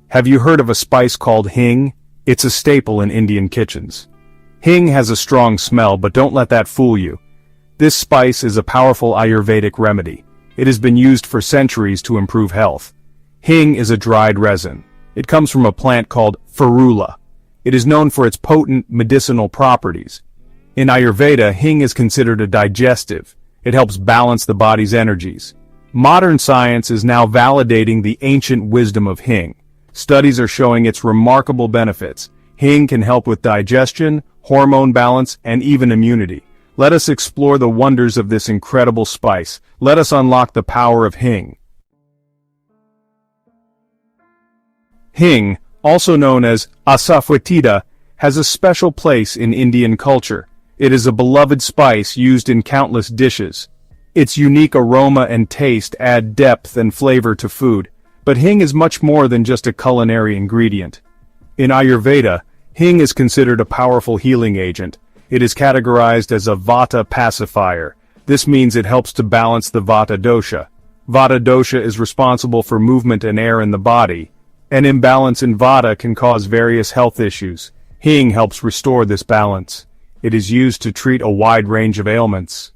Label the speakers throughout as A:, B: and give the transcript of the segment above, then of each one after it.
A: Have you heard of a spice called Hing? It's a staple in Indian kitchens. Hing has a strong smell, but don't let that fool you. This spice is a powerful Ayurvedic remedy. It has been used for centuries to improve health. Hing is a dried resin. It comes from a plant called ferula. It is known for its potent medicinal properties. In Ayurveda, Hing is considered a digestive. It helps balance the body's energies. Modern science is now validating the ancient wisdom of Hing. Studies are showing its remarkable benefits. Hing can help with digestion, hormone balance, and even immunity. Let us explore the wonders of this incredible spice. Let us unlock the power of Hing. Hing, also known as Asafoetida, has a special place in Indian culture. It is a beloved spice used in countless dishes. Its unique aroma and taste add depth and flavor to food. But Hing is much more than just a culinary ingredient. In Ayurveda, Hing is considered a powerful healing agent. It is categorized as a Vata pacifier. This means it helps to balance the Vata dosha. Vata dosha is responsible for movement and air in the body. An imbalance in Vata can cause various health issues. Hing helps restore this balance. It is used to treat a wide range of ailments.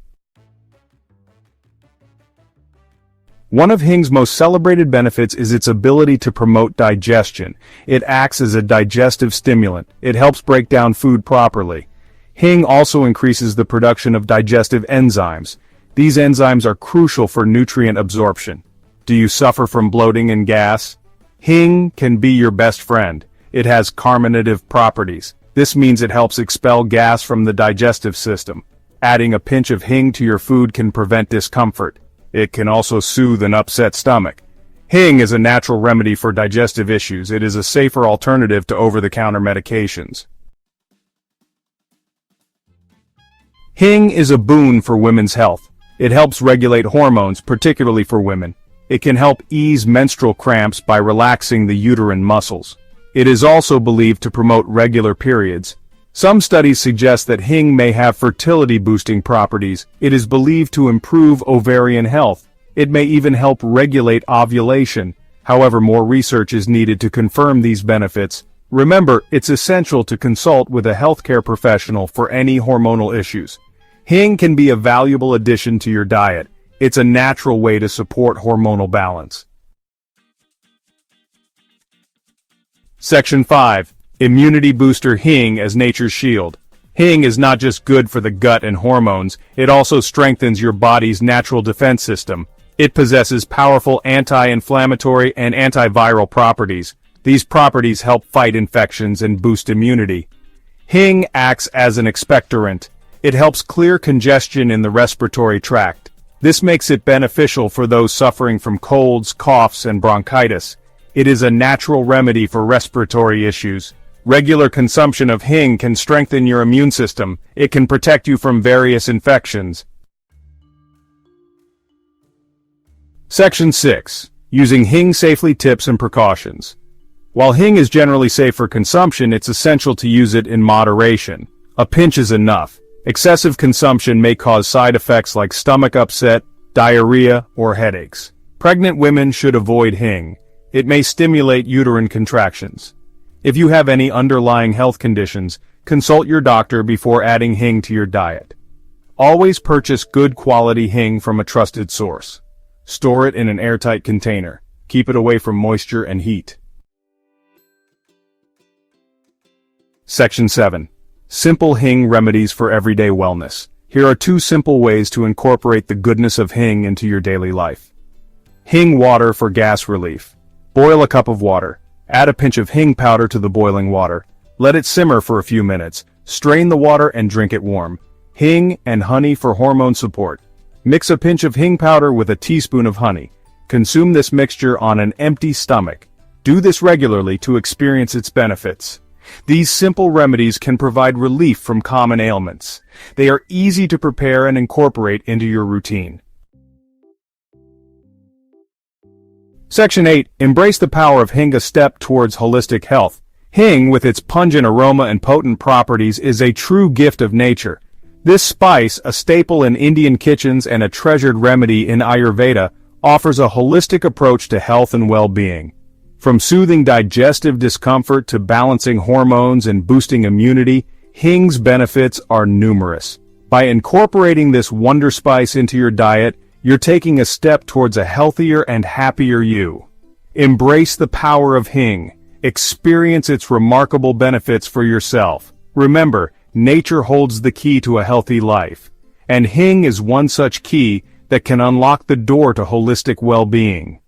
A: One of Hing's most celebrated benefits is its ability to promote digestion. It acts as a digestive stimulant. It helps break down food properly. Hing also increases the production of digestive enzymes. These enzymes are crucial for nutrient absorption. Do you suffer from bloating and gas? Hing can be your best friend. It has carminative properties. This means it helps expel gas from the digestive system. Adding a pinch of Hing to your food can prevent discomfort. It can also soothe an upset stomach. Hing is a natural remedy for digestive issues. It is a safer alternative to over-the-counter medications. Hing is a boon for women's health. It helps regulate hormones, particularly for women. It can help ease menstrual cramps by relaxing the uterine muscles. It is also believed to promote regular periods. Some studies suggest that Hing may have fertility-boosting properties. It is believed to improve ovarian health. It may even help regulate ovulation. However, more research is needed to confirm these benefits. Remember, it's essential to consult with a healthcare professional for any hormonal issues. Hing can be a valuable addition to your diet. It's a natural way to support hormonal balance. Section 5. Immunity Booster Hing as Nature's Shield. Hing is not just good for the gut and hormones, it also strengthens your body's natural defense system. It possesses powerful anti-inflammatory and antiviral properties. These properties help fight infections and boost immunity. Hing acts as an expectorant. It helps clear congestion in the respiratory tract. This makes it beneficial for those suffering from colds, coughs, and bronchitis. It is a natural remedy for respiratory issues. Regular consumption of Hing can strengthen your immune system. It can protect you from various infections. Section 6. Using Hing safely, tips and precautions. While Hing is generally safe for consumption, it's essential to use it in moderation. A pinch is enough. Excessive consumption may cause side effects like stomach upset, diarrhea, or headaches. Pregnant women should avoid Hing. It may stimulate uterine contractions. If you have any underlying health conditions, consult your doctor before adding Hing to your diet. Always purchase good quality Hing from a trusted source. Store it in an airtight container. Keep it away from moisture and heat. Section 7. Simple Hing remedies for everyday wellness. Here are 2 simple ways to incorporate the goodness of Hing into your daily life. Hing water for gas relief. Boil a cup of water. Add a pinch of Hing powder to the boiling water. Let it simmer for a few minutes. Strain the water and drink it warm. Hing and honey for hormone support. Mix a pinch of Hing powder with a teaspoon of honey. Consume this mixture on an empty stomach. Do this regularly to experience its benefits. These simple remedies can provide relief from common ailments. They are easy to prepare and incorporate into your routine. Section 8. Embrace the power of Hing, a step towards holistic health. Hing, with its pungent aroma and potent properties, is a true gift of nature. This spice, a staple in Indian kitchens and a treasured remedy in Ayurveda, offers a holistic approach to health and well-being. From soothing digestive discomfort to balancing hormones and boosting immunity, Hing's benefits are numerous. By incorporating this wonder spice into your diet, you're taking a step towards a healthier and happier you. Embrace the power of Hing. Experience its remarkable benefits for yourself. Remember, nature holds the key to a healthy life. And Hing is one such key that can unlock the door to holistic well-being.